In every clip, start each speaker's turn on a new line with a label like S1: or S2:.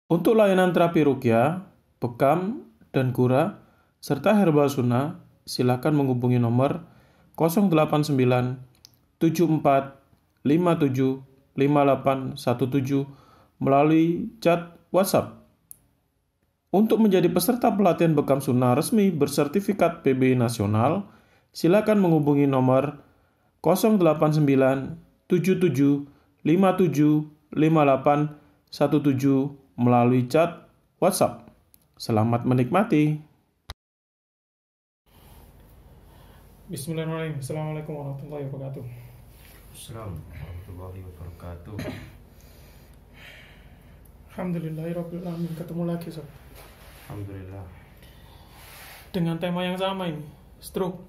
S1: Untuk layanan terapi ruqyah, bekam, dan gura, serta herbal sunnah, silakan menghubungi nomor 089 74 57 5817 melalui chat WhatsApp. Untuk menjadi peserta pelatihan bekam sunnah resmi bersertifikat PBI nasional, silakan menghubungi nomor 089 77 57 5817 melalui chat WhatsApp. Selamat menikmati. Bismillahirrahmanirrahim. Assalamualaikum warahmatullahi wabarakatuh.
S2: Assalamualaikum warahmatullahi wabarakatuh.
S1: Alhamdulillahirabbil alamin. Ketemu lagi, Sob.
S2: Alhamdulillah.
S1: Dengan tema yang sama ini, stroke.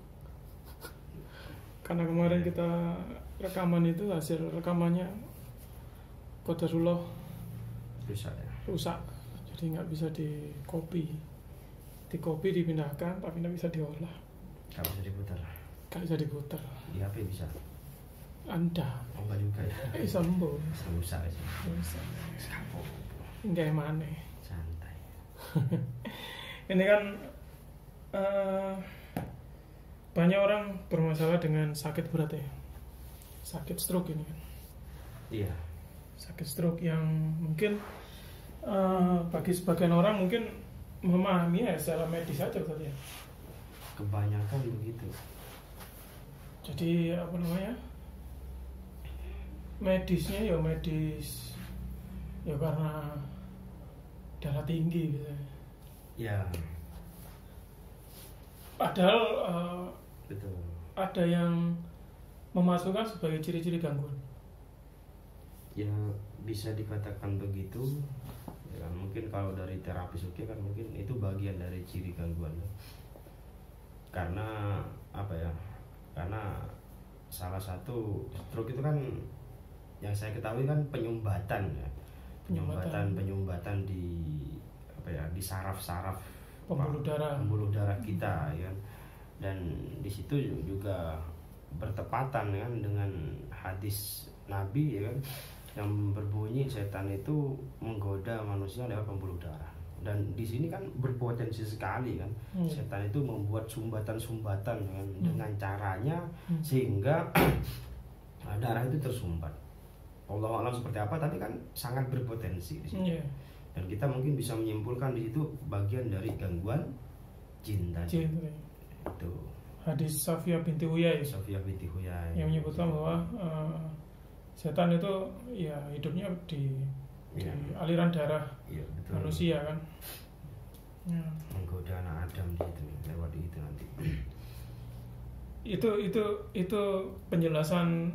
S1: Karena kemarin kita rekaman itu, hasil rekamannya qadarullah rusak. Jadi nggak bisa di copy dipindahkan, tapi nggak bisa diolah.
S2: Gak bisa diputar.
S1: Nggak bisa diputar.
S2: Di HP bisa.
S1: Anda.
S2: Oh, enggak juga ya.
S1: Sembuh.
S2: Rusak aja.
S1: Rusak.
S2: Kapok.
S1: Nggak mana.
S2: Santai.
S1: Ini kan banyak orang bermasalah dengan sakit berat ya. Sakit stroke ini kan.
S2: Iya.
S1: Sakit stroke yang mungkin bagi sebagian orang mungkin memahami ya secara medis saja tadi ya.
S2: Kebanyakan begitu.
S1: Jadi apa namanya, medisnya ya medis ya karena darah tinggi gitu.
S2: Ya.
S1: Padahal
S2: Betul.
S1: ada yang memasukkan sebagai ciri-ciri gangguan.
S2: Ya bisa dikatakan begitu. Ya, mungkin kalau dari terapis oke kan mungkin itu bagian dari ciri gangguan. Karena apa ya? Karena salah satu stroke itu kan yang saya ketahui kan penyumbatan ya. Penyumbatan di apa ya? Di saraf-saraf pembuluh darah kita ya. Dan di situ juga bertepatan kan dengan hadis Nabi ya kan, yang berbunyi setan itu menggoda manusia lewat pembuluh darah. Dan di sini kan berpotensi sekali kan, setan itu membuat sumbatan-sumbatan kan, dengan caranya sehingga darah itu tersumbat. Allah alam seperti apa, tapi kan sangat berpotensi di sini. Dan kita mungkin bisa menyimpulkan di situ bagian dari gangguan jin tadi. Itu
S1: hadis Safiyah binti Huyai yang menyebutkan bahwa setan itu ya hidupnya di aliran darah manusia kan.
S2: Menggoda anak Adam gitu, lewat itu nanti.
S1: Itu penjelasan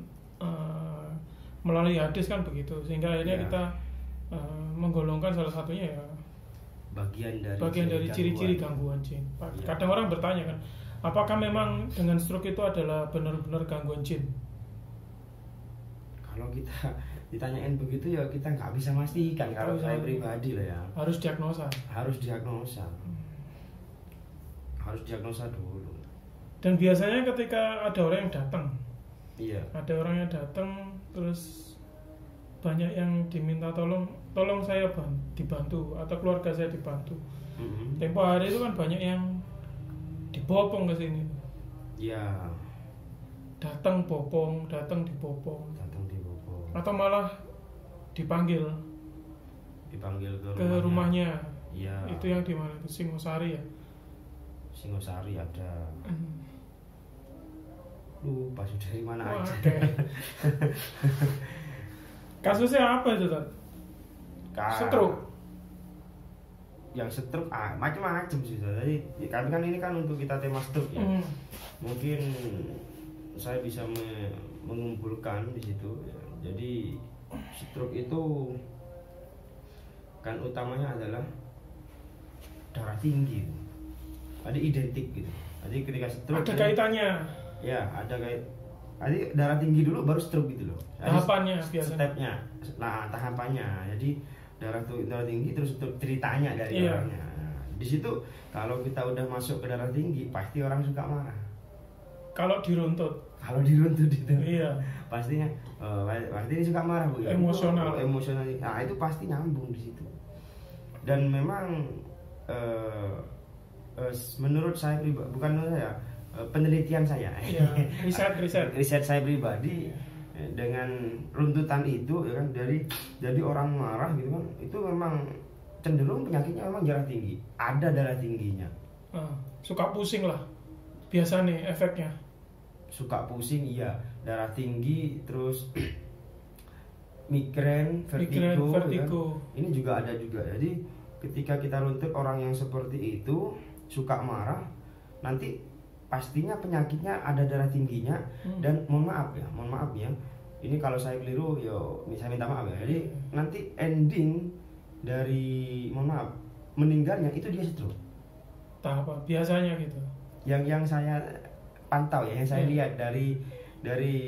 S1: melalui hadis kan begitu, sehingga akhirnya kita menggolongkan salah satunya ya bagian dari ciri-ciri gangguan jin. Kadang orang bertanya kan, apakah memang dengan stroke itu adalah benar-benar gangguan jin?
S2: Kalau kita ditanyain begitu ya kita nggak bisa memastikan. Kalau saya pribadi lah ya, harus diagnosa dulu.
S1: Dan biasanya ketika ada orang yang datang, ada orang yang datang terus banyak yang diminta tolong saya dibantu atau keluarga saya dibantu. Tempo hari itu kan banyak yang dibopong ke sini.
S2: Iya.
S1: Datang dibopong. Atau malah dipanggil ke rumahnya.
S2: Iya.
S1: Itu yang di mana itu, Singosari ya?
S2: Singosari ada. Lupa sudah dari mana aja.
S1: Okay. Kasusnya apa itu, Tad? Stroke.
S2: Yang stroke macam-macam sih. Jadi kan ini kan untuk kita tema stroke ya. Mungkin saya bisa mengumpulkan di situ. Jadi stroke itu kan utamanya adalah darah tinggi. Ada identik gitu. Jadi ketika stroke
S1: ada kaitannya.
S2: Ya, ada kait. Jadi darah tinggi dulu baru stroke gitu loh.
S1: Tahapannya biasanya.
S2: Stepnya. Nah, tahapannya. Jadi darah tinggi terus ceritanya dari orangnya. Nah, di situ kalau kita udah masuk ke darah tinggi pasti orang suka marah.
S1: Kalau diruntut
S2: itu.
S1: Iya.
S2: Pastinya pasti suka marah Bu.
S1: Emosional.
S2: Nah, itu pasti nyambung di situ. Dan memang menurut saya pribadi, bukan menurut saya, penelitian saya, riset saya pribadi, dengan runtutan itu ya kan, dari orang marah gitu kan, itu memang cenderung penyakitnya memang darah tinggi, ada darah tingginya.
S1: Suka pusing lah biasa nih efeknya.
S2: Suka pusing, iya, darah tinggi, terus migrain, vertigo. Ya kan? Ini juga ada juga. Jadi ketika kita runtut orang yang seperti itu suka marah, nanti pastinya penyakitnya ada darah tingginya. Dan mohon maaf ya, ini kalau saya keliru yo saya minta maaf ya. Jadi nanti ending dari meninggalnya itu dia stroke.
S1: Apa biasanya gitu?
S2: Yang saya pantau ya, yang saya lihat dari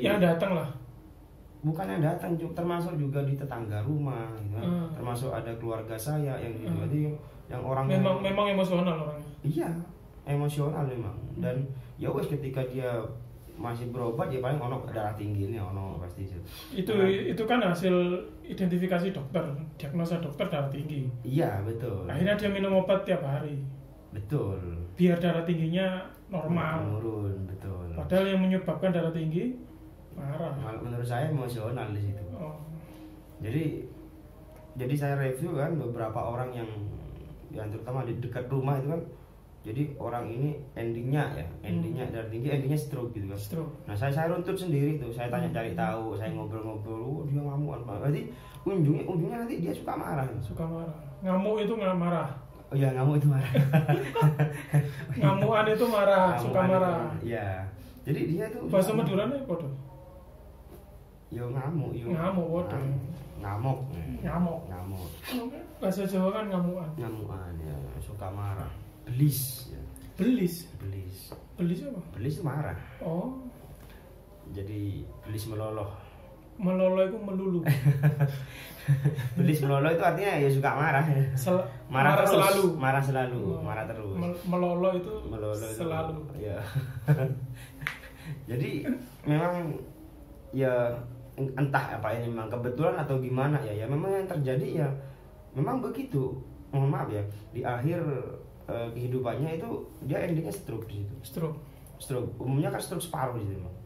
S1: yang datang lah.
S2: Bukan yang datang, termasuk juga di tetangga rumah, gitu. Termasuk ada keluarga saya yang jadi yang orang
S1: memang emosional orangnya.
S2: Iya, emosional memang. Dan ya wes ketika dia masih berobat ya paling ono darah tinggi ini ono pasti
S1: itu kan hasil identifikasi dokter, diagnosa dokter darah tinggi.
S2: Iya betul.
S1: Akhirnya dia minum obat tiap hari.
S2: Betul.
S1: Biar darah tingginya normal.
S2: Menurun, betul.
S1: Padahal yang menyebabkan darah tinggi marah.
S2: Menurut saya emosional di situ. Jadi saya review kan beberapa orang yang terutama di dekat rumah itu kan. Jadi orang ini endingnya darah tinggi, endingnya stroke gitu kan.
S1: Stroke.
S2: Nah saya runtut sendiri tuh, saya tanya cari tahu, saya ngobrol-ngobrol, dia ngamuk. Berarti ujungnya nanti dia suka marah.
S1: Ngamuk itu nggak marah.
S2: Oh iya, ngamuk itu marah.
S1: Ngamuan itu marah, suka marah.
S2: Iya. Jadi dia tuh
S1: bahasa Maduranya podo.
S2: Yo ngamuk.
S1: Podo.
S2: Ngamuk.
S1: Bahasa Jawa kan ngamuan.
S2: Ngamuan ya, suka marah. Belis.
S1: Belis apa?
S2: Belis itu marah.
S1: Oh.
S2: Jadi belis meloloh.
S1: Meloloh itu melulu.
S2: Belis meloloh itu artinya ya suka marah. Marah selalu. Marah terus.
S1: Meloloh itu selalu.
S2: Ya. Jadi memang ya entah apa ini memang kebetulan atau gimana ya memang yang terjadi ya memang begitu. Mohon maaf ya, di akhir kehidupannya itu dia endingnya stroke di situ. Stroke. Umumnya kan stroke separuh di situ, Bang.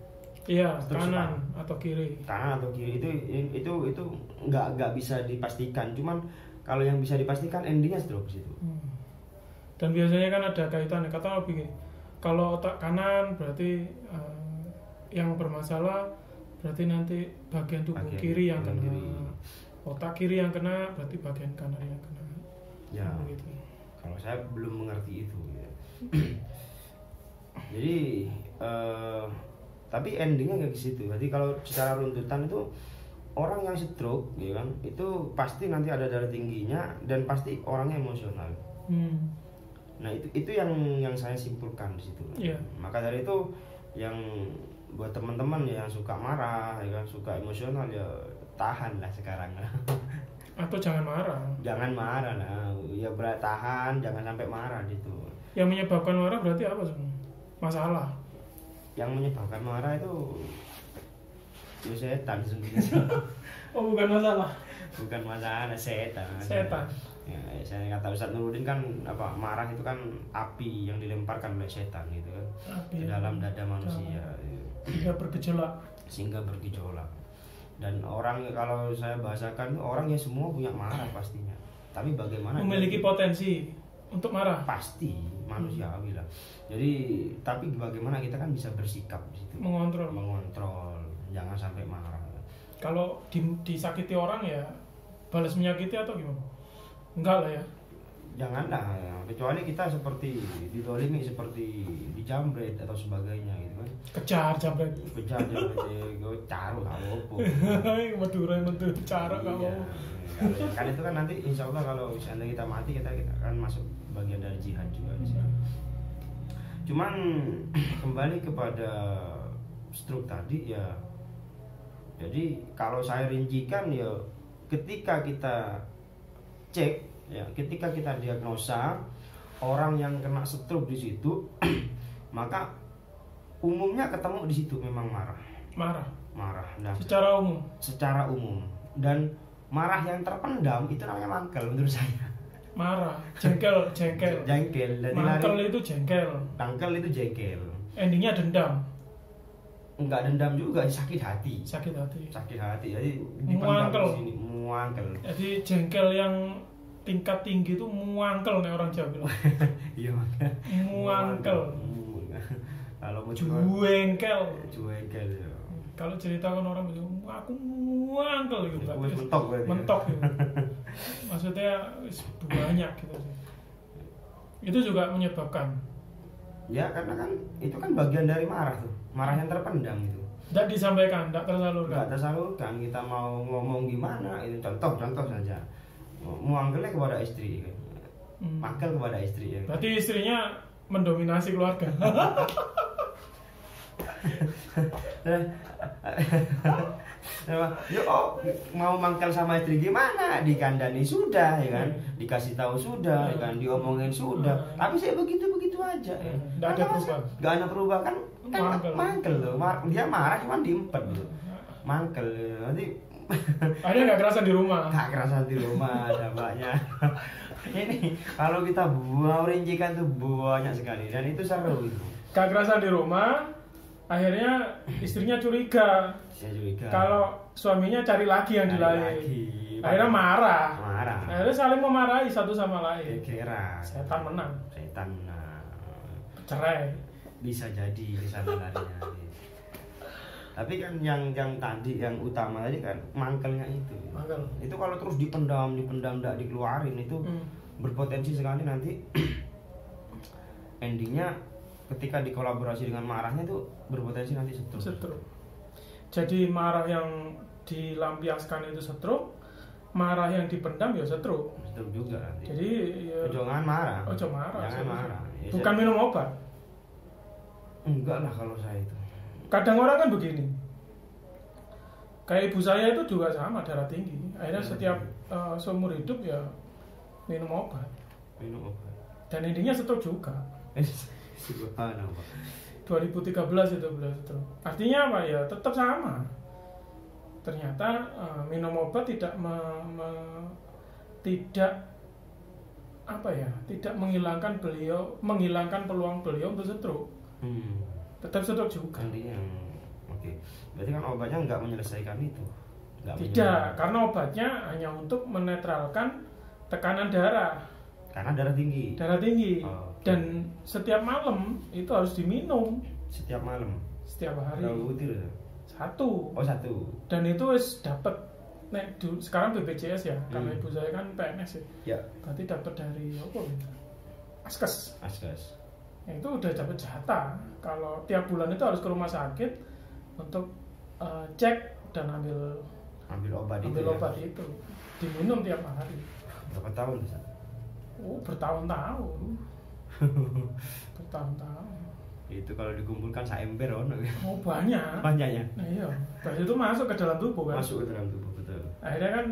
S1: Iya, kanan atau kiri.
S2: Kanan atau kiri itu nggak bisa dipastikan. Cuman kalau yang bisa dipastikan endingnya stroke di situ.
S1: Dan biasanya kan ada kaitannya. Kata begini, kalau otak kanan berarti yang bermasalah berarti nanti bagian tubuh kiri yang kena. Otak kiri yang kena berarti bagian kanan yang kena.
S2: Ya. Begitu. Kalau saya belum mengerti itu ya. Jadi tapi endingnya kayak gitu. Jadi kalau secara runtutan itu orang yang stroke ya kan, itu pasti nanti ada darah tingginya dan pasti orangnya emosional. Nah, itu yang saya simpulkan di situ.
S1: Yeah.
S2: Maka dari itu yang buat teman-teman yang suka marah ya kan, suka emosional ya tahan lah sekarang lah.
S1: Atau jangan marah.
S2: Jangan marah lah. Ya tahan, jangan sampai marah gitu.
S1: Yang menyebabkan marah berarti apa sebenarnya? Masalah.
S2: Yang menyebabkan marah itu ya setan sendiri.
S1: Oh, bukan masalah.
S2: Bukan masalah, setan. Ya, saya kata Ustadz Nuruddin kan marah itu kan api yang dilemparkan oleh setan gitu kan ke dalam dada manusia. Sehingga bergejolak. Dan orang kalau saya bahasakan orang yang semua punya marah pastinya. Tapi bagaimana
S1: memiliki potensi untuk marah?
S2: Pasti manusiawi lah. Jadi tapi bagaimana kita kan bisa bersikap di situ. Mengontrol, jangan sampai marah.
S1: Kalau disakiti orang ya balas menyakiti atau gimana? Enggak lah ya.
S2: Janganlah ya. Kecuali kita seperti didolimi, seperti dijambret atau sebagainya gitu kan.
S1: Kejar jambret
S2: gue caro kalau opo.
S1: Madura caro kalau.
S2: Kan itu kan nanti insya Allah kalau seandainya kita mati kita akan masuk bagian dari jihad juga di sini. Cuman kembali kepada stroke tadi ya. Jadi kalau saya rincikan ya ketika kita cek ya, ketika kita diagnosa orang yang kena stroke di situ maka umumnya ketemu di situ memang marah. Nah,
S1: secara umum
S2: dan marah yang terpendam itu namanya mangkel menurut saya.
S1: marah, jengkel. Mangkel itu jengkel.
S2: Tangkel itu jengkel.
S1: Endingnya dendam.
S2: Enggak dendam juga, sakit hati. Jadi
S1: muangkel.
S2: Muangkel.
S1: Jadi jengkel yang tingkat tinggi itu muangkel nih orang Jawa bilang.
S2: Iya.
S1: Muangkel.
S2: Kalau mau
S1: juengkel
S2: ya.
S1: Kalau ceritakan orang bilang aku muangkel gitu. Mentok gitu. Maksudnya banyak gitu sih. Itu juga menyebabkan.
S2: Ya karena kan itu kan bagian dari marah tuh. Marah yang terpendam itu.
S1: Tidak disampaikan, tidak tersalurkan.
S2: Tidak tersalurkan. Kita mau ngomong gimana? Itu contoh saja. Muangkelnya kepada istri, mangkel kepada istri.
S1: Berarti istrinya mendominasi keluarga.
S2: Mau mangkel sama istri gimana? Dikandani sudah, ya kan? Dikasih tahu sudah, ya kan? Diomongin sudah. Tapi saya begitu aja.
S1: Nggak ada perubahan.
S2: Nggak ada perubahan kan mangkel loh. Dia marah cuma diempet loh. Mangkel nanti.
S1: Ada nggak kerasan di rumah?
S2: Nggak kerasan di rumah, dampaknya. Ini kalau kita rincikan tuh banyak sekali dan itu seru itu.
S1: Nggak kerasan di rumah, akhirnya istrinya curiga. Kalau suaminya cari lagi yang di lain. Akhirnya marah. Akhirnya saling memarahi satu sama lain. Setan menang. Cerai.
S2: Bisa jadi bisa benarnya. Tapi kan yang tadi yang utama tadi kan mangkelnya itu. Itu kalau terus dipendam enggak dikeluarin itu berpotensi sekali nanti endingnya ketika dikolaborasi dengan marahnya itu berpotensi nanti stroke.
S1: Jadi marah yang dilampiaskan itu stroke, marah yang dipendam ya stroke.
S2: Stroke juga nanti.
S1: Jadi
S2: jangan marah.
S1: Jangan marah.
S2: Ya,
S1: bukan minum obat.
S2: Enggak lah kalau saya itu.
S1: Kadang orang kan begini. Kayak ibu saya itu juga sama, darah tinggi. Akhirnya setiap seumur hidup ya minum obat. Dan intinya stroke juga.
S2: Subhanallah.
S1: 2013 itu beliau stroke. Artinya apa ya? Tetap sama. Ternyata minum obat tidak tidak menghilangkan peluang beliau untuk stroke. Tetap stroke juga.
S2: Oke. Berarti kan obatnya nggak menyelesaikan itu.
S1: Tidak, karena obatnya hanya untuk menetralkan tekanan darah.
S2: Karena darah tinggi.
S1: Oh, okay. Dan setiap malam itu harus diminum.
S2: Setiap malam.
S1: Setiap hari.
S2: Berapa butir?
S1: 1.
S2: Oh 1.
S1: Dan itu dapat. Sekarang BPJS ya, karena ibu saya kan PNS ya. Berarti dapat dari apa? Askes. Itu udah dapat jatah. Kalau tiap bulan itu harus ke rumah sakit untuk cek dan ambil obat itu diminum tiap hari.
S2: Berapa tahun?
S1: Bertahun-tahun.
S2: Itu kalau dikumpulkan saember
S1: banyak.
S2: Banyaknya.
S1: Nah, iya. Terus itu masuk ke dalam tubuh kan?
S2: Masuk ke dalam tubuh, betul.
S1: Akhirnya kan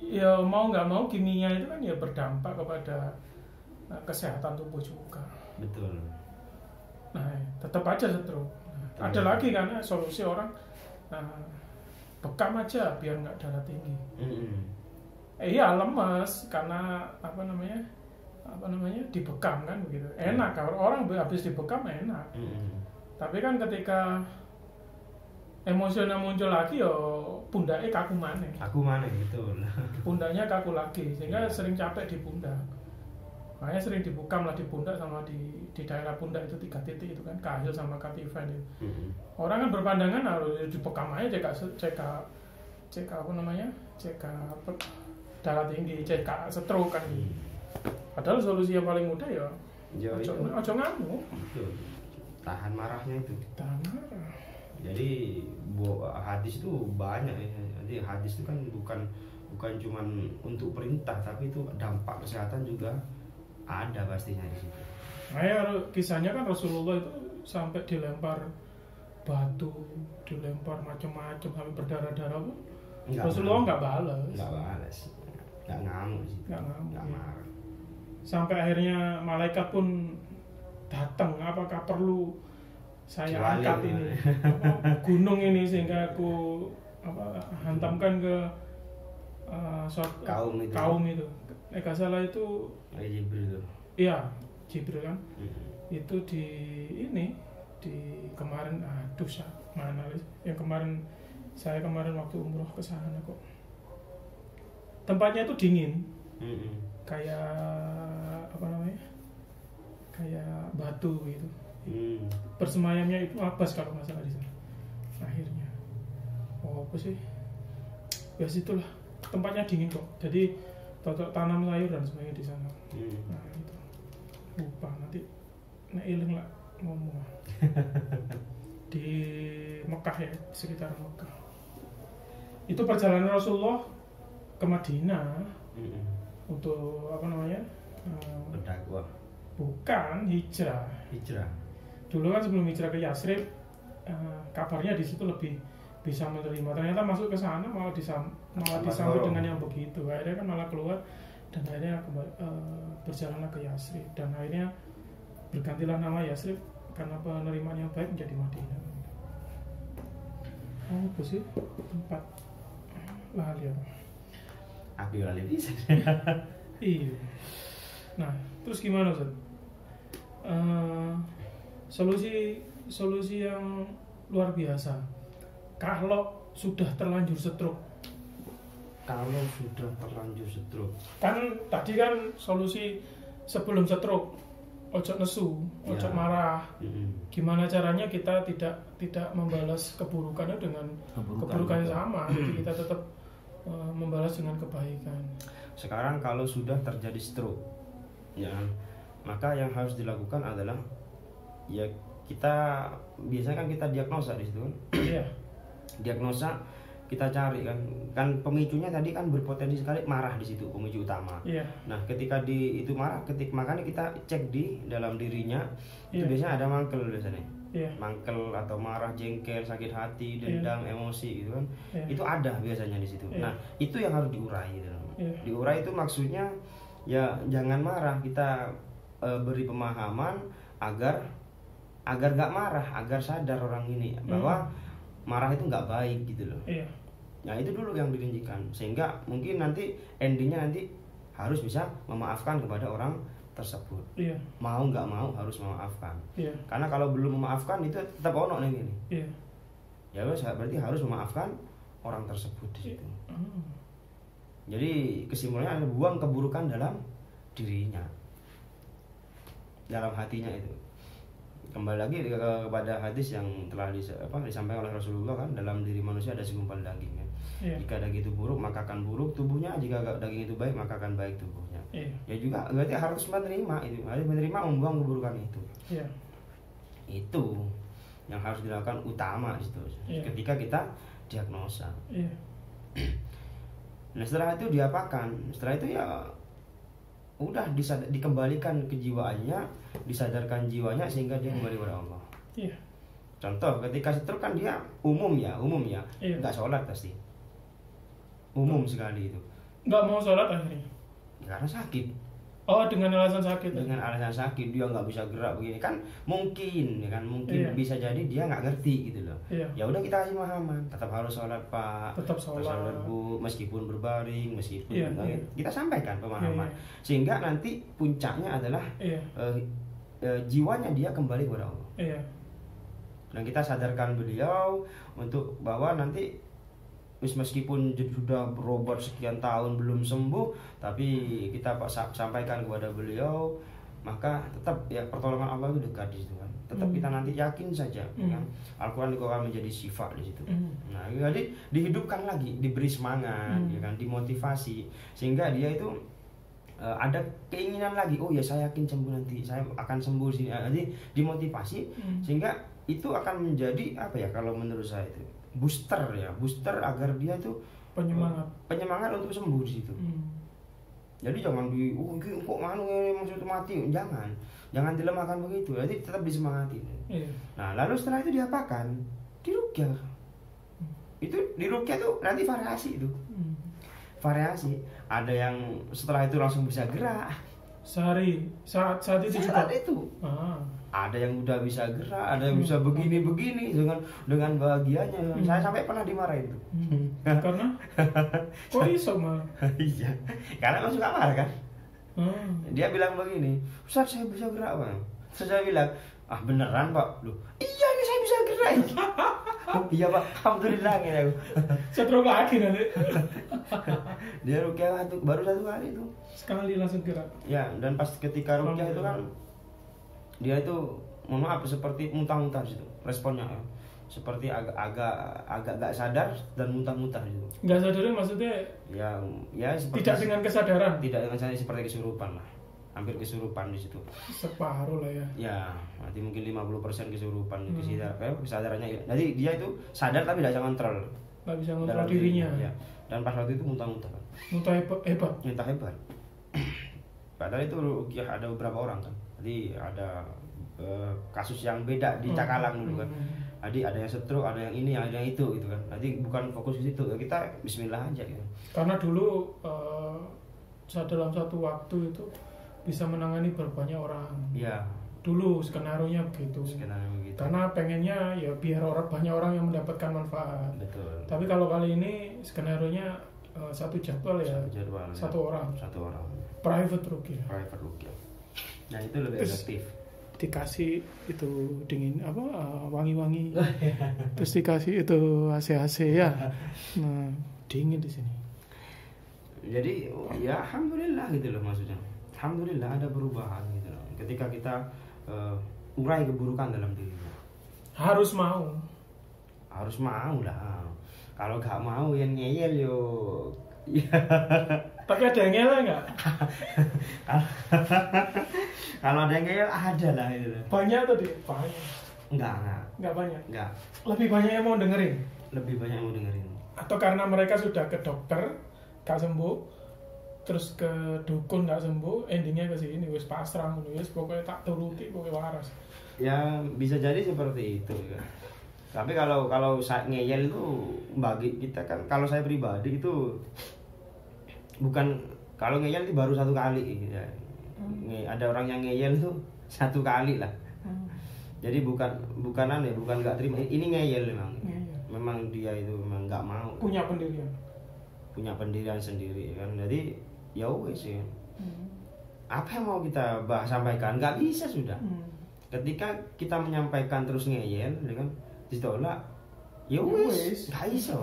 S1: ya mau nggak mau kimia itu kan ya berdampak kepada kesehatan tubuh juga.
S2: Betul.
S1: Nah, tetap aja stroke. Ada lagi kan solusi orang bekam aja biar nggak darah tinggi. Iya lemas karena dibekam kan begitu. Enak kalau orang habis dibekam enak. Tapi kan ketika emosinya muncul lagi yo pundaknya kaku maneh.
S2: Betul.
S1: Pundaknya kaku lagi sehingga sering capek di pundak. Makanya sering dibukam lah di pundak sama di daerah pundak itu 3 titik itu kan kahil sama katifa itu. Orang kan berpandangan harus dibekam aja cek darah tinggi, cek stroke kan. Padahal solusi yang paling mudah ya ojo ngamuk.
S2: Betul. Tahan marahnya itu.
S1: Tahan marah.
S2: Jadi hadis itu banyak ya. Jadi hadis itu kan bukan cuman untuk perintah tapi itu dampak kesehatan juga ada pastinya di situ.
S1: Nah ya kisahnya kan Rasulullah itu sampai dilempar batu, dilempar macam-macam sampai berdarah-darah pun Rasulullah nggak balas.
S2: Nggak ngamuk sih. Nggak marah.
S1: Sampai akhirnya malaikat pun datang, apakah perlu saya angkat ini gunung ini sehingga aku hantamkan ke kaum itu. Gak salah itu
S2: Jibril itu.
S1: Iya, Jibril kan. Itu di kemarin mana yang kemarin saya waktu umroh ke sana kok. Tempatnya itu dingin. Kayak apa namanya? Kayak batu gitu. Bersemayamnya itu Abbas kalau nggak salah di sana. Akhirnya. Apa sih? Ya situlah. Tempatnya dingin kok. Jadi tanam sayur dan sebagainya di sana. Nah itu. Lupa nanti eling lah ngomong. Di Mekah ya, sekitar Mekah. Itu perjalanan Rasulullah ke Madinah untuk apa namanya?
S2: Berdakwah.
S1: Bukan hijrah. Dulu kan sebelum hijrah ke Yasrib, kabarnya di situ lebih bisa menerima. Ternyata masuk ke sana malah disambut dengan yang begitu. Akhirnya kan malah keluar dan akhirnya berjalan ke Yasrib dan akhirnya bergantilah nama Yasrib karena penerimaan yang baik menjadi Madinah. Apa sih tempat lali apa?
S2: Abi lali bisa.
S1: Iya. Nah, terus gimana Ustaz? Solusi yang luar biasa. Kalau sudah terlanjur stroke. Kan tadi kan solusi sebelum stroke, ojo nesu, ojo marah. Gimana caranya kita tidak membalas keburukannya dengan keburukan yang sama. Jadi kita tetap membalas dengan kebaikan.
S2: Sekarang kalau sudah terjadi stroke, ya, maka yang harus dilakukan adalah ya kita biasanya kan kita diagnosa di situ kan.
S1: Iya.
S2: Diagnosa kita cari kan pemicunya tadi kan berpotensi sekali marah di situ pemicu utama.
S1: Iya.
S2: Nah ketika itu marah, makanya kita cek di dalam dirinya itu biasanya ada mangkel biasanya.
S1: Iya.
S2: Mangkel atau marah, jengkel, sakit hati, dendam, emosi gitu kan.
S1: Iya.
S2: Itu ada biasanya di situ.
S1: Iya.
S2: Nah itu yang harus diurai gitu.
S1: Iya.
S2: Diurai itu maksudnya ya jangan marah, kita beri pemahaman agar gak marah, agar sadar orang ini bahwa marah itu nggak baik gitu loh.
S1: Iya.
S2: Nah itu dulu yang dirincikan sehingga mungkin nanti endingnya harus bisa memaafkan kepada orang tersebut.
S1: Iya.
S2: Mau nggak mau harus memaafkan.
S1: Iya.
S2: Karena kalau belum memaafkan itu tetap ono nih ini.
S1: Iya.
S2: Ya berarti harus memaafkan orang tersebut di situ. Jadi kesimpulannya adalah buang keburukan dalam dirinya, dalam hatinya itu. Kembali lagi kepada hadis yang telah disampaikan oleh Rasulullah kan, dalam diri manusia ada segumpal daging ya. Jika daging itu buruk maka akan buruk tubuhnya, jika daging itu baik maka akan baik tubuhnya. Ya juga berarti harus menerima itu, harus menerima membuang keburukan itu. Itu yang harus dilakukan utama di situ. Ketika kita diagnosa. Nah setelah itu diapakan? Setelah itu ya udah dikembalikan kejiwaannya, disadarkan jiwanya sehingga dia kembali kepada Allah. Contoh ketika stroke kan dia umum ya, nggak sholat pasti, umum sekali itu.
S1: Nggak mau sholat akhirnya?
S2: Karena sakit.
S1: Oh dengan alasan sakit?
S2: Dengan alasan sakit dia nggak bisa gerak begini kan mungkin bisa jadi dia nggak ngerti gitu loh. Ya udah kita kasih pemahaman, tetap harus sholat Pak,
S1: tetap sholat
S2: Bu, meskipun berbaring, kita sampaikan pemahaman sehingga nanti puncaknya adalah jiwanya dia kembali kepada Allah. Dan kita sadarkan beliau untuk bahwa nanti meskipun sudah berobat sekian tahun belum sembuh, tapi kita sampaikan kepada beliau, maka tetap ya pertolongan Allah itu dekat di situ kan. Tetap kita nanti yakin saja kan. Al-Qur'an juga akan menjadi syifa di situ. Nah, jadi dihidupkan lagi, diberi semangat ya kan, dimotivasi sehingga dia itu ada keinginan lagi, oh ya saya yakin sembuh nanti, saya akan sembuh sini. Jadi dimotivasi sehingga itu akan menjadi apa ya kalau menurut saya itu booster agar dia itu penyemangat untuk sembuh di situ. Jadi jangan kok maksud mati, jangan dilemahkan begitu. Jadi tetap disemangati. Nah lalu setelah itu diapakan? Diruqyah. Itu diruqyah tuh nanti variasi itu. Variasi. Ada yang setelah itu langsung bisa gerak,
S1: Sehari saat itu juga.
S2: Saat itu. Ada yang udah bisa gerak, ada yang bisa begini dengan bahagianya. Saya sampai pernah dimarahin tuh.
S1: Karena kok iso mah?
S2: Iya. Karena masuk kamar kan. Dia bilang begini, Ustaz saya bisa gerak bang. Terus saya bilang, ah beneran pak? Loh, iya ini saya bisa gerak. Oh, iya pak, alhamdulillah gitu aku.
S1: Setruk lagi nanti.
S2: Dia rukyah baru 1 kali itu.
S1: Sekali langsung gerak.
S2: Ya, dan pas ketika rukyah itu kan dia itu mohon maaf seperti muntah-muntah gitu responnya ya. Seperti agak gak sadar dan muntah-muntah gitu.
S1: Gak sadar maksudnya?
S2: Ya seperti
S1: tidak dengan kesadaran.
S2: Tidak dengan sadar, seperti kesurupan lah. Hampir kesurupan di situ.
S1: Separuh lah ya.
S2: Ya, nanti mungkin 50% kesurupan kesadarannya. Jadi dia itu sadar tapi tidak bisa kontrol.
S1: Tidak bisa kontrol dirinya.
S2: Ya. Dan pas waktu itu muntah-muntah.
S1: Muntah hebat.
S2: Muntah hebat. Padahal itu ya ada beberapa orang kan. Jadi ada kasus yang beda di Cakalang dulu kan. Jadi ada yang stroke, ada yang ini, ada yang itu gitu kan. Nanti bukan fokus ke situ. Kita bismillah aja gitu.
S1: Karena dulu dalam satu waktu itu bisa menangani berbanyak orang.
S2: Iya.
S1: Dulu skenario-nya begitu. Karena pengennya ya biar banyak orang yang mendapatkan manfaat.
S2: Betul.
S1: Tapi kalau kali ini skenario-nya satu jadwal ya. Satu orang. Private rukyah.
S2: Nah itu lebih efektif.
S1: Dikasih itu dingin wangi-wangi. Terus dikasih itu AC ya. Nah dingin di sini.
S2: Jadi ya alhamdulillah gitu loh maksudnya. Alhamdulillah ada perubahan gitu loh. Ketika kita urai keburukan dalam dirinya.
S1: Harus mau
S2: lah. Kalau gak mau yang ngeyel yo.
S1: Tapi ada yang ngeyel nggak?
S2: Kalau ada yang ngeyel ada lah itu.
S1: Banyak tadi? Banyak.
S2: Enggak
S1: banyak.
S2: Enggak.
S1: Lebih banyak yang mau dengerin.
S2: Atau
S1: karena mereka sudah ke dokter gak sembuh, terus ke dukun gak sembuh, endingnya ke sini wis pasrah wis pokoknya tak turuti pokoknya waras.
S2: Ya bisa jadi seperti itu ya. Tapi kalau saya ngeyel itu bagi kita kan, kalau saya pribadi itu bukan, kalau ngeyel itu baru 1 kali ya. Ada orang yang ngeyel itu 1 kali lah. Jadi bukan nggak terima, ini ngeyel memang. Memang dia itu memang nggak mau.
S1: Punya
S2: pendirian sendiri kan. Jadi ya wes ya. Apa yang mau kita sampaikan nggak bisa sudah. Ketika kita menyampaikan terus ngeyel, ya kan, ditolak, ya wes nggak iso.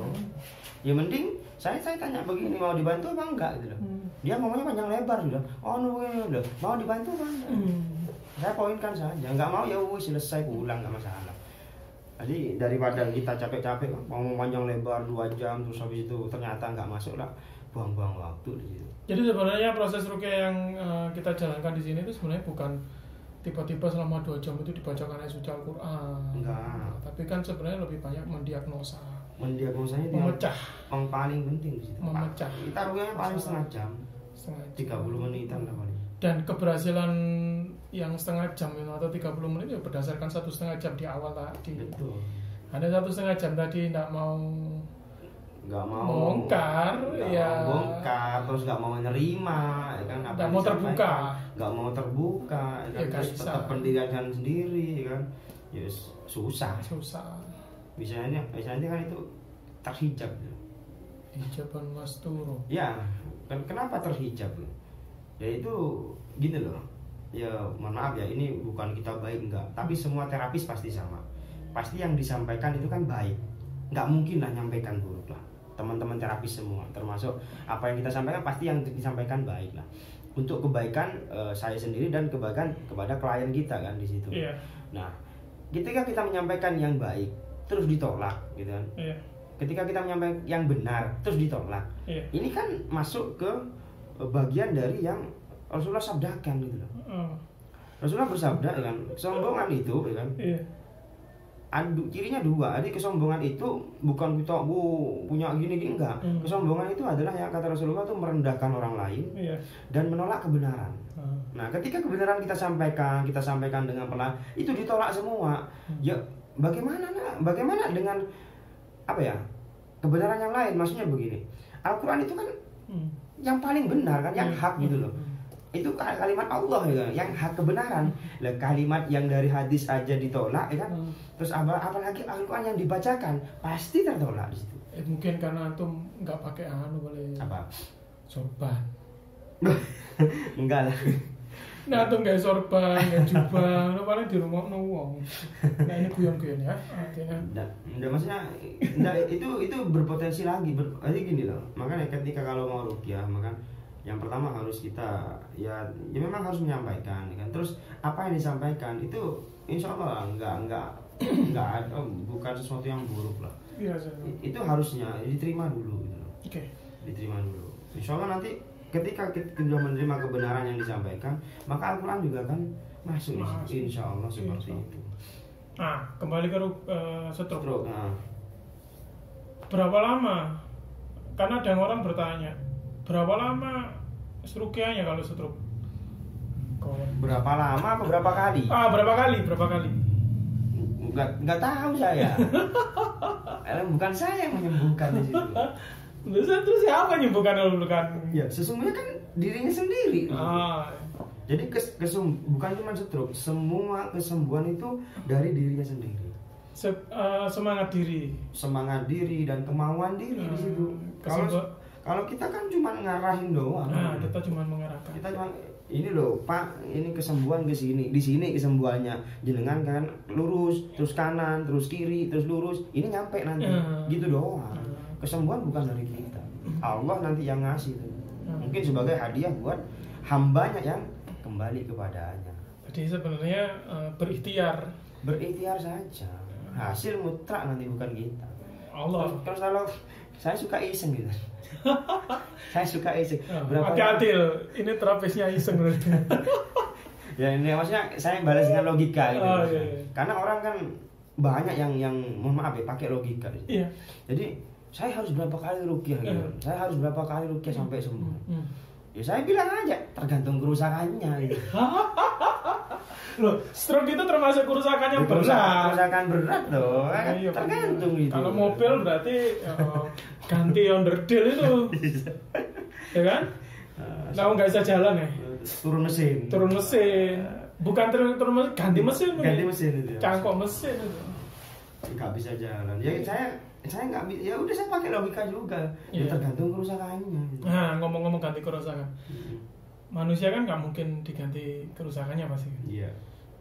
S2: Ya mending saya tanya begini, mau dibantu apa enggak gitu loh. Dia ngomongnya panjang lebar sudah. Oh no, mau dibantu apa enggak? Saya poinkan saja, nggak mau ya wes selesai, pulang nggak masalah. Jadi daripada kita capek-capek ngomong panjang lebar 2 jam terus habis itu ternyata nggak masuk lah, buang-buang waktu di situ.
S1: Jadi sebenarnya proses rukyah yang kita jalankan di sini itu sebenarnya bukan tiba-tiba selama 2 jam itu dibacakan ayat suci Al-Quran.
S2: Enggak.
S1: Tapi kan sebenarnya lebih banyak mendiagnosa.
S2: Mendiagnosanya
S1: memecah.
S2: Yang paling penting di situ.
S1: Memecah.
S2: Kita rukyahnya paling setengah jam. 30 menitan lah paling.
S1: Dan keberhasilan yang setengah jam atau 30 menit ya berdasarkan 1,5 jam di awal tadi.
S2: Betul.
S1: Ada 1,5 jam tadi nggak mau bongkar,
S2: terus nggak mau menerima, ya kan?
S1: Nggak mau terbuka,
S2: ya kan? Terus tetap pendirian sendiri, ya kan? Yes, susah. Misalnya kan itu terhijab.
S1: Hijaban masturo.
S2: Ya, kan kenapa terhijab? Ya itu gini loh. Ya mohon maaf ya, ini bukan kita baik enggak, tapi semua terapis pasti sama. Pasti yang disampaikan itu kan baik. Nggak mungkin lah nyampaikan buruk lah. Teman-teman terapis semua, termasuk apa yang kita sampaikan pasti yang disampaikan baik lah. Untuk kebaikan saya sendiri dan kebaikan kepada klien kita kan di situ.
S1: Yeah.
S2: Nah, ketika kita menyampaikan yang baik terus ditolak gitu kan.
S1: Yeah.
S2: Ketika kita menyampaikan yang benar terus ditolak.
S1: Yeah.
S2: Ini kan masuk ke bagian dari yang Rasulullah sabdakan gitu loh. Rasulullah bersabda kan, kesombongan itu kan.
S1: Yeah.
S2: Cirinya 2. Jadi kesombongan itu bukan kita punya gini enggak. Kesombongan itu adalah yang kata Rasulullah itu merendahkan orang lain, yeah, dan menolak kebenaran. Nah, ketika kebenaran kita sampaikan dengan pelan, itu ditolak semua. Ya bagaimana dengan apa ya? Kebenaran yang lain, maksudnya begini. Al-Qur'an itu kan yang paling benar kan, yang hak gitu loh. itu kalimat Allah ya, yang hak kebenaran. Lah kalimat yang dari hadis aja ditolak ya kan. Terus apalagi Al-Qur'an yang dibacakan pasti tertolak di situ.
S1: Mungkin karena antum nggak pakai boleh.
S2: Apa?
S1: Sorban.
S2: Enggak lah.
S1: Nah, antum nggak sorban, nggak jubah, lu paling di rumah wong. Nah ini guyon-guyon ya, artinya.
S2: Nggak maksudnya, itu berpotensi lagi. Jadi gini loh. Makanya ketika kalau mau ruqyah, maka yang pertama harus kita ya memang harus menyampaikan kan. Terus apa yang disampaikan itu insya Allah nggak ada, bukan sesuatu yang buruk lah.
S1: Iya,
S2: itu harusnya diterima dulu gitu loh.
S1: Oke.
S2: Diterima dulu. Insya Allah nanti ketika kita menerima kebenaran yang disampaikan, maka Al-Quran juga akan masuk. Insya Allah seperti itu.
S1: Nah, kembali ke stroke.
S2: Nah.
S1: Berapa lama? Karena ada orang bertanya, berapa lama ruqyahnya kalau stroke?
S2: Berapa lama apa berapa kali?
S1: Berapa kali?
S2: Nggak tahu saya. Bukan saya yang menyembuhkan di situ.
S1: Terus siapa yang menyembuhkan?
S2: Ya, sesungguhnya kan dirinya sendiri. Jadi bukan cuma stroke, semua kesembuhan itu dari dirinya sendiri.
S1: Semangat diri
S2: dan kemauan diri di situ. Kalau kita kan cuma ngarahin doang.
S1: Kita cuma mengarahkan.
S2: Kita cuma ini loh Pak, ini kesembuhan ke sini, di sini kesembuhannya, jenengan kan lurus, terus kanan, terus kiri, terus lurus, ini nyampe nanti, gitu doang. Kesembuhan bukan dari kita, Allah nanti yang ngasih tuh. Mungkin sebagai hadiah buat hambanya yang kembali kepadanya.
S1: Jadi sebenarnya berikhtiar
S2: saja, hasil mutlak nanti bukan kita.
S1: Allah.
S2: Terus kalau saya suka iseng gitu.
S1: Hati-hati loh, ini terapisnya iseng.
S2: Ya ini maksudnya saya balas dengan logika gitu.
S1: Iya.
S2: Karena orang kan banyak yang mohon maaf ya pakai logika.
S1: Iya.
S2: Jadi saya harus berapa kali ruqyah gitu. Saya harus berapa kali ruqyah sampai sembuh. Ya saya bilang aja tergantung kerusakannya gitu.
S1: Loh, stroke itu termasuk kerusakan yang berat.
S2: Kerusakan berat loh. Tergantung gitu.
S1: Kalau mobil berarti ganti onderdil itu. Ya kan? Nah, nggak bisa jalan ya.
S2: Turun mesin.
S1: Bukan turun mesin, ganti mesin.
S2: Ganti mesin itu.
S1: Cangkok mesin itu.
S2: Nggak bisa jalan. Ya saya nggak bisa. Ya udah saya pakai logika juga. Ya tergantung kerusakannya.
S1: Nah, ngomong-ngomong ganti kerusakan. Manusia kan nggak mungkin diganti kerusakannya pasti.
S2: Iya.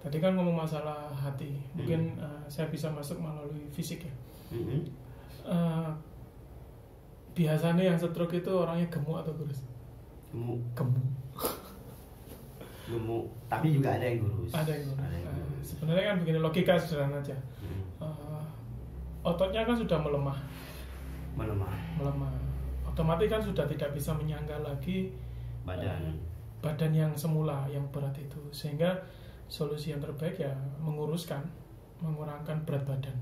S1: Tadi kan ngomong masalah hati. Mungkin saya bisa masuk melalui fisik ya. Biasanya yang stroke itu orangnya gemuk atau kurus?
S2: Gemuk. Tapi juga ada yang kurus.
S1: Ada yang kurus. Sebenarnya kan begini, logika sederhana aja. Ototnya kan sudah melemah. Otomatis kan sudah tidak bisa menyangga lagi badan yang semula yang berat itu, sehingga solusi yang terbaik ya mengurangkan berat badan.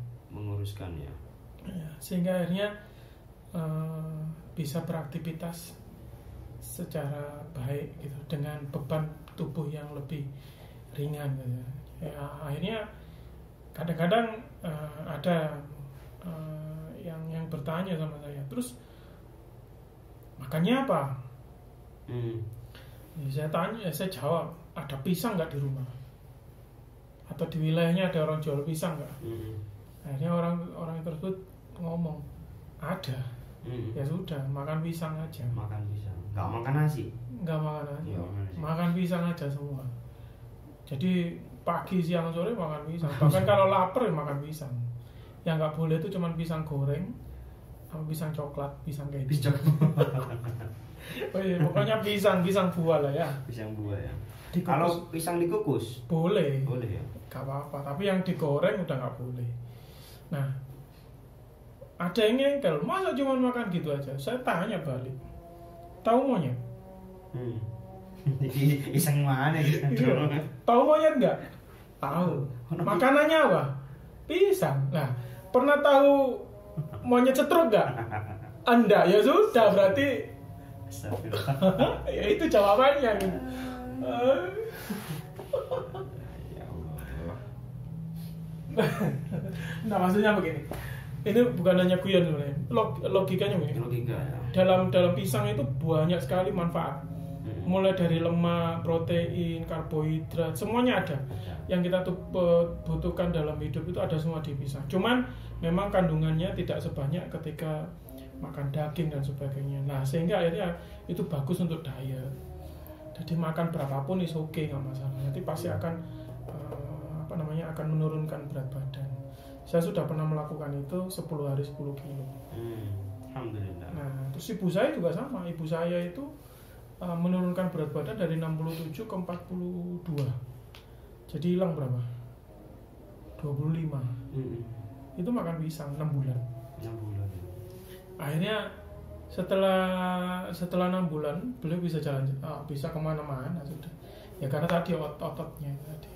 S1: Sehingga akhirnya bisa beraktivitas secara baik gitu dengan beban tubuh yang lebih ringan gitu. Ya akhirnya kadang-kadang ada yang bertanya sama saya, terus makannya apa? Saya jawab, ada pisang nggak di rumah? Atau di wilayahnya ada orang jual pisang nggak? Akhirnya orang tersebut ngomong, ada. Ya sudah, makan pisang aja.
S2: Nggak makan nasi.
S1: Makan pisang aja semua. Jadi pagi, siang, sore makan pisang. Bahkan kalau lapar ya makan pisang. Yang nggak boleh itu cuma pisang goreng, sama pisang coklat, pisang keju. Pokoknya pisang buah lah ya.
S2: Pisang buah ya. Kalau pisang dikukus
S1: boleh
S2: ya.
S1: Gak apa-apa. Tapi yang digoreng udah nggak boleh. Nah, ada yang ngengkel, masa cuma makan gitu aja? Saya tanya balik, tahu monyet?
S2: Iseng mana gitu?
S1: Tahu monyet nggak? Tahu. Makanannya apa? Pisang. Nah, pernah tahu monyet stroke nggak? Anda ya sudah berarti. Ya itu jawabannya.
S2: Ya Allah.
S1: Nah maksudnya begini, ini bukan hanya guyon sebenarnya, logikanya begini.
S2: Logika.
S1: Dalam pisang itu banyak sekali manfaat. mulai dari lemak, protein, karbohidrat, semuanya ada. Yang kita butuhkan dalam hidup itu ada semua di pisang. Cuman memang kandungannya tidak sebanyak ketika makan daging dan sebagainya. Nah, sehingga akhirnya itu bagus untuk diet. Jadi makan berapapun is oke, nggak masalah. Nanti pasti akan akan menurunkan berat badan. Saya sudah pernah melakukan itu 10 hari 10 kilo.
S2: Alhamdulillah.
S1: Nah, terus ibu saya juga sama. Ibu saya itu menurunkan berat badan dari 67 ke 42. Jadi hilang berapa? 25. Itu makan pisang 6 bulan.
S2: 6 bulan.
S1: Akhirnya setelah 6 bulan beliau bisa jalan, bisa kemana-mana sudah. Ya karena tadi ototnya tadi.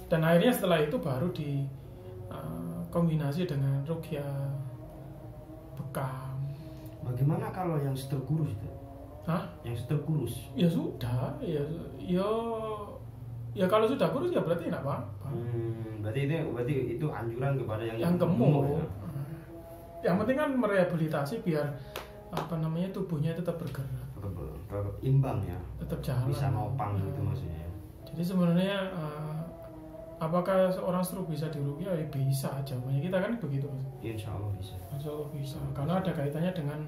S1: Dan akhirnya setelah itu baru di kombinasi dengan ruqyah, bekam.
S2: Bagaimana kalau yang setel kurus itu?
S1: Hah?
S2: Yang setel kurus?
S1: Ya sudah, ya kalau sudah kurus ya berarti tidak apa-apa.
S2: Berarti itu anjuran kepada yang
S1: gemuk.
S2: Ya?
S1: Yang penting kan merehabilitasi biar tubuhnya tetap bergerak,
S2: imbang ya,
S1: tetap jalan,
S2: bisa nopang gitu maksudnya.
S1: Jadi sebenarnya apakah seorang stroke bisa diruqyah? Ya bisa, jawabannya kita kan begitu, Mas.
S2: Insya Allah bisa.
S1: Insya Allah bisa, karena ada kaitannya dengan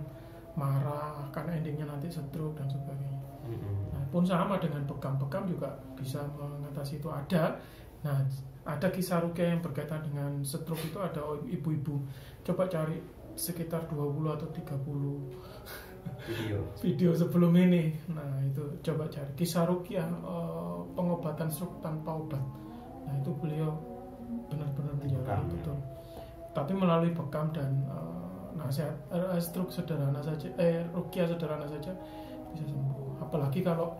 S1: marah, karena endingnya nanti stroke dan sebagainya. Nah, pun sama dengan bekam juga bisa mengatasi itu ada. Nah, ada kisah ruqyah yang berkaitan dengan stroke itu, ada ibu-ibu, coba cari sekitar 20 atau 30 video sebelum ini. Nah, itu coba cari kisah ruqyah pengobatan stroke tanpa obat. Nah, itu beliau benar-benar menjalani betul. Tapi melalui bekam dan nasihat, stroke sederhana saja, ruqyah sederhana saja bisa sembuh. Apalagi kalau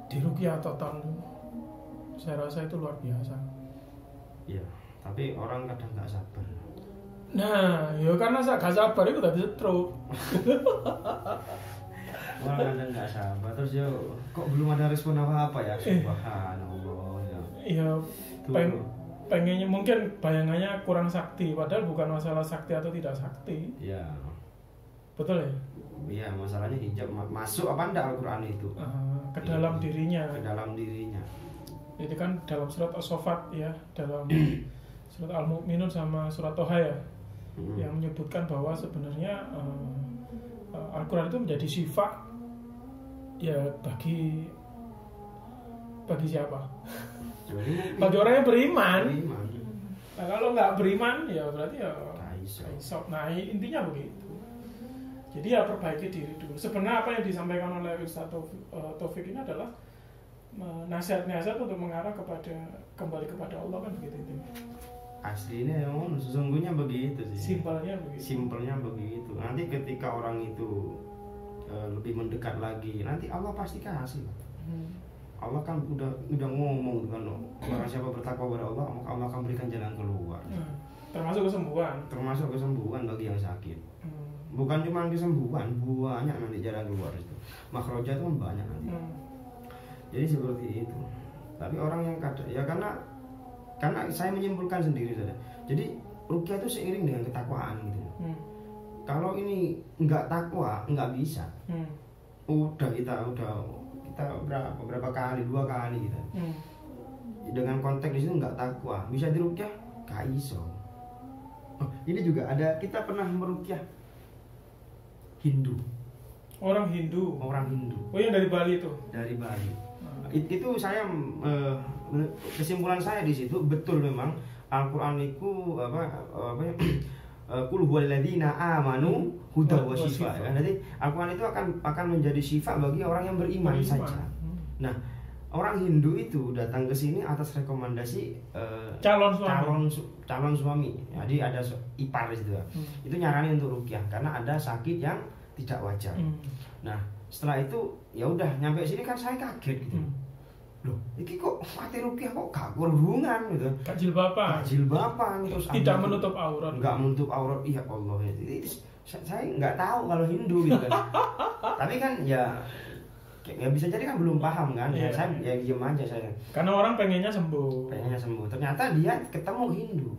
S1: di ruqyah total, saya rasa itu luar biasa.
S2: Iya, tapi orang kadang nggak sabar.
S1: Nah, ya karena saya nggak sabar itu tadi stroke.
S2: Orang kadang nggak sabar, terus ya kok belum ada respon apa-apa ya? Subhanallah ya.
S1: Iya, pengennya mungkin bayangannya kurang sakti, padahal bukan masalah sakti atau tidak sakti.
S2: Iya.
S1: Betul ya?
S2: Iya, masalahnya hijab masuk apa enggak Al-Quran itu?
S1: Ke dalam dirinya.
S2: Ke dalam dirinya.
S1: Jadi kan dalam surat As-Saffat ya, dalam surat Al-Mu'minun sama surat Toha ya, yang menyebutkan bahwa sebenarnya Al-Quran itu menjadi syifa ya bagi siapa? Bagi orang yang beriman. Nah, kalau nggak beriman ya berarti ya kaiso. Nah, intinya begitu. Jadi ya perbaiki diri dulu. Sebenarnya apa yang disampaikan oleh Ustaz Taufik ini adalah nasihat-nasihat untuk mengarah kembali kepada Allah, kan begitu intinya.
S2: Aslinya memang sesungguhnya begitu sih.
S1: Simpelnya
S2: begitu. Nanti ketika orang itu lebih mendekat lagi, nanti Allah pasti kasih. Allah kan udah ngomong kan, barang siapa bertakwa kepada Allah, maka Allah akan berikan jalan keluar.
S1: Termasuk
S2: kesembuhan bagi yang sakit. Bukan cuma kesembuhan, banyak nanti jalan keluar itu. Makhraja itu kan banyak nanti. Jadi seperti itu. Tapi orang yang kadang ya karena saya menyimpulkan sendiri saja. Jadi ruqyah itu seiring dengan ketakwaan gitu. Kalau ini nggak takwa, nggak bisa. Kita berapa kali, 2 kali gitu. Dengan konteks di situ nggak takwa, bisa diruqyah kaiso. Ini juga ada, kita pernah meruqyah Hindu.
S1: Orang Hindu. Oh, yang dari Bali itu.
S2: Dari Bali. Itu saya kesimpulan saya di situ betul memang Al-Qur'an itu Qul huwal ladzina amanu hudan wa shifa. Jadi Al-Qur'an itu akan menjadi syifa bagi orang yang beriman saja. Nah, orang Hindu itu datang ke sini atas rekomendasi calon suami. Jadi ada ipar di situ. Itu nyaranin untuk ruqyah karena ada sakit yang tidak wajar. Nah, setelah itu ya udah nyampe sini kan saya kaget gitu. Loh, iki kok mati ruqyah kok gak kerudungan gitu.
S1: Gak jilbaban
S2: terus
S1: tidak menutup aurat.
S2: Enggak menutup aurat. Iya Allah. Saya enggak tahu kalau Hindu gitu kan. Tapi kan ya bisa jadi kan belum paham kan. Ya, saya ya diam aja saya.
S1: Karena orang pengennya sembuh.
S2: Ternyata dia ketemu Hindu.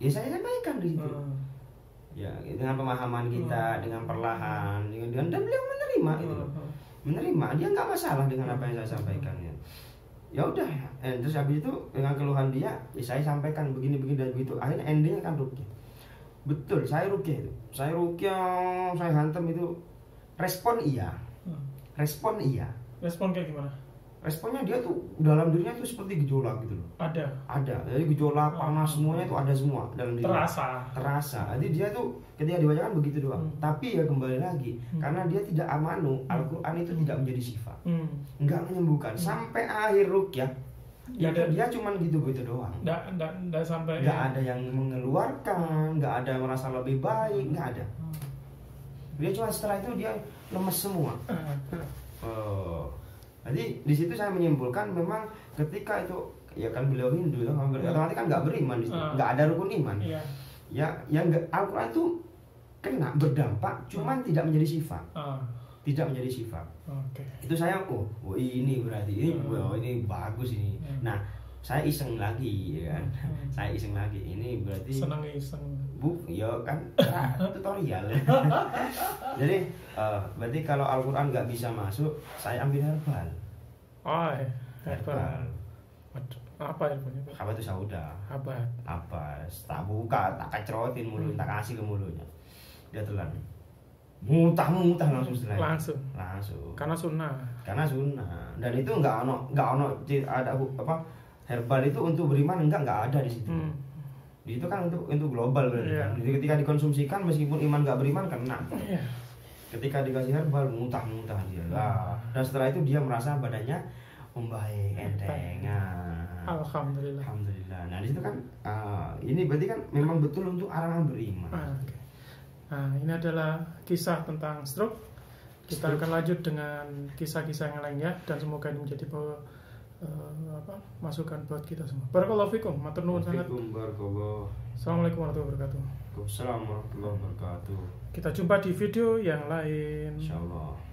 S2: Ya saya sampaikan di situ. Ya dengan pemahaman kita, dengan perlahan, dan beliau menerima itu. menerima, dia nggak masalah dengan apa yang saya sampaikan ya. Ya udah, terus habis itu dengan keluhan dia, ya saya sampaikan begini dan begitu. Akhirnya endingnya kan rugi. Betul, saya rugi itu. Saya hantam itu. Respon iya. Respon
S1: kayak gimana?
S2: Responnya dia tuh dalam dirinya tuh seperti gejolak gitu loh. Ada. Jadi gejolak, panas semuanya itu ada semua dalam dirinya. Terasa. Jadi dia tuh ketika dibacakan begitu doang. Tapi ya kembali lagi, karena dia tidak amanu, Al-Qur'an itu tidak menjadi syifa. Enggak menyembuhkan sampai akhir ruqyah. Dia cuman gitu-gitu doang.
S1: Enggak sampai.
S2: Enggak ada yang mengeluarkan, enggak ada yang merasa lebih baik, enggak ada. Dia cuma setelah itu dia lemes semua. Jadi di situ saya menyimpulkan memang ketika itu ya kan beliau Hindu ya, otomatis kan nggak beriman di situ, nggak ada rukun iman. Ya yang Al-Quran itu kena berdampak, cuman tidak menjadi sifat. Tidak menjadi sifat. Itu saya ini berarti ini bagus ini. Nah saya iseng lagi ya kan, saya iseng lagi ini berarti
S1: senang iseng.
S2: Ya kan tutorial. Jadi berarti kalau Al-Quran nggak bisa masuk, saya ambil herbal.
S1: Herbal. Apa herbalnya?
S2: Apa itu sauda?
S1: Apa?
S2: Tak buka, tak kecerotin mulut, tak kasih ke mulutnya. Dia telan. Muntah langsung setelah. Langsung.
S1: Karena sunnah.
S2: Dan itu nggak ono ada apa? Herbal itu untuk beriman enggak ada di situ. Itu kan untuk global berarti. Jadi ketika dikonsumsikan meskipun iman nggak beriman kena. Ketika dikasih herbal muntah dia. Dan setelah itu dia merasa badannya membaik, enteng.
S1: Alhamdulillah.
S2: Nah di situ kan ini berarti kan memang betul untuk orang yang beriman.
S1: Nah ini adalah kisah tentang stroke. Kita akan lanjut dengan kisah-kisah yang lainnya dan semoga ini menjadi masukan buat kita semua. Barakallahu fikum, matur nuwun sangat. Assalamualaikum warahmatullahi wabarakatuh.
S2: Waalaikumsalam warahmatullahi wabarakatuh.
S1: Kita jumpa di video yang lain.
S2: Insyaallah.